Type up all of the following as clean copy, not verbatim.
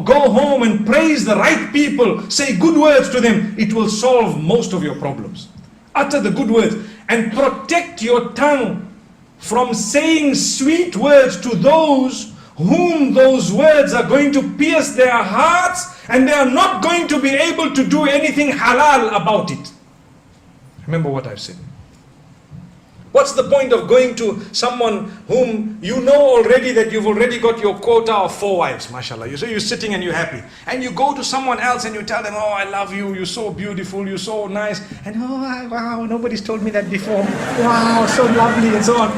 go home and praise the right people, say good words to them. It will solve most of your problems. Utter the good words and protect your tongue from saying sweet words to those whom those words are going to pierce their hearts, and they are not going to be able to do anything halal about it. Remember what I've said. What's the point of going to someone whom you know already that you've already got your quota of 4 wives, mashallah. So you're sitting and you're happy. And you go to someone else and you tell them, oh, I love you, you're so beautiful, you're so nice. And oh, wow, nobody's told me that before. Wow, so lovely and so on.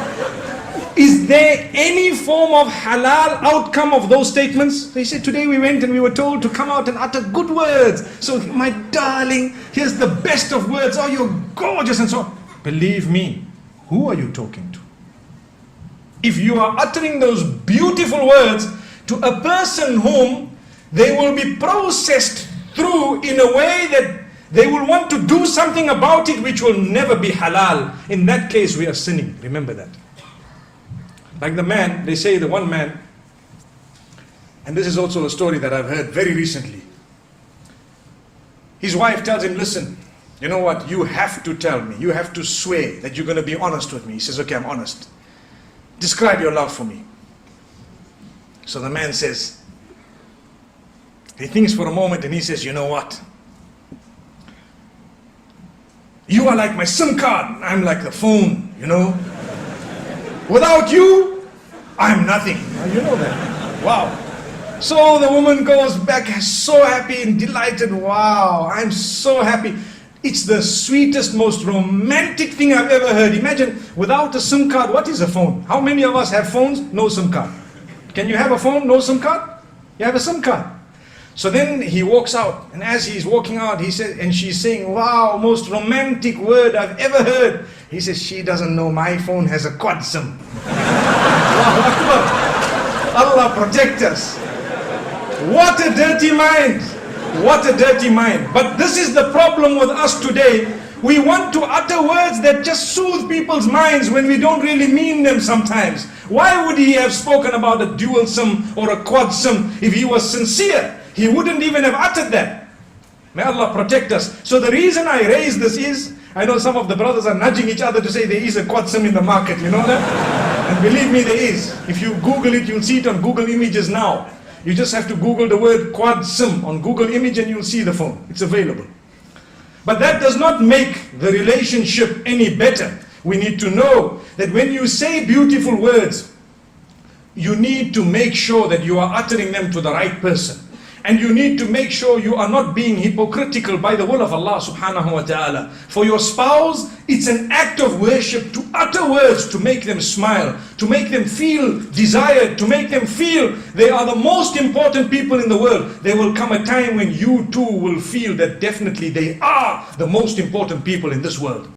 Is there any form of halal outcome of those statements? They said, today we went and we were told to come out and utter good words. So my darling, here's the best of words. Oh, you're gorgeous and so on. Believe me, who are you talking to? If you are uttering those beautiful words to a person whom they will be processed through in a way that they will want to do something about it which will never be halal, in that case we are sinning. Remember that. Like the man, they say the one man, and this is also a story that I've heard very recently. His wife tells him, listen, you know what, you have to tell me, you have to swear that you're going to be honest with me. He says, okay, I'm honest. Describe your love for me. So the man says, he thinks for a moment and he says, you know what? You are like my SIM card, I'm like the phone, you know. Without you, I'm nothing. You know that. Wow. So the woman goes back so happy and delighted. Wow, I'm so happy. It's the sweetest, most romantic thing I've ever heard. Imagine, without a SIM card, what is a phone? How many of us have phones? No SIM card. Can you have a phone, no SIM card? You have a SIM card. So then he walks out, and as he's walking out, he said, and she's saying, wow, most romantic word I've ever heard. He says, she doesn't know my phone has a quad SIM. Allah protect us. What a dirty mind. What a dirty mind. But this is the problem with us today. We want to utter words that just soothe people's minds when we don't really mean them sometimes. Why would he have spoken about a dual SIM or a quad SIM if he was sincere? He wouldn't even have uttered that. May Allah protect us. So the reason I raise this is, I know some of the brothers are nudging each other to say there is a quad SIM in the market, you know that? And believe me, there is. If you Google it, you'll see it on Google Images now. You just have to Google the word quad SIM on Google Image and you'll see the phone. It's available. But that does not make the relationship any better. We need to know that when you say beautiful words, you need to make sure that you are uttering them to the right person. And you need to make sure you are not being hypocritical by the will of Allah subhanahu wa ta'ala. For your spouse, it's an act of worship to utter words to make them smile, to make them feel desired, to make them feel they are the most important people in the world. There will come a time when you too will feel that definitely they are the most important people in this world.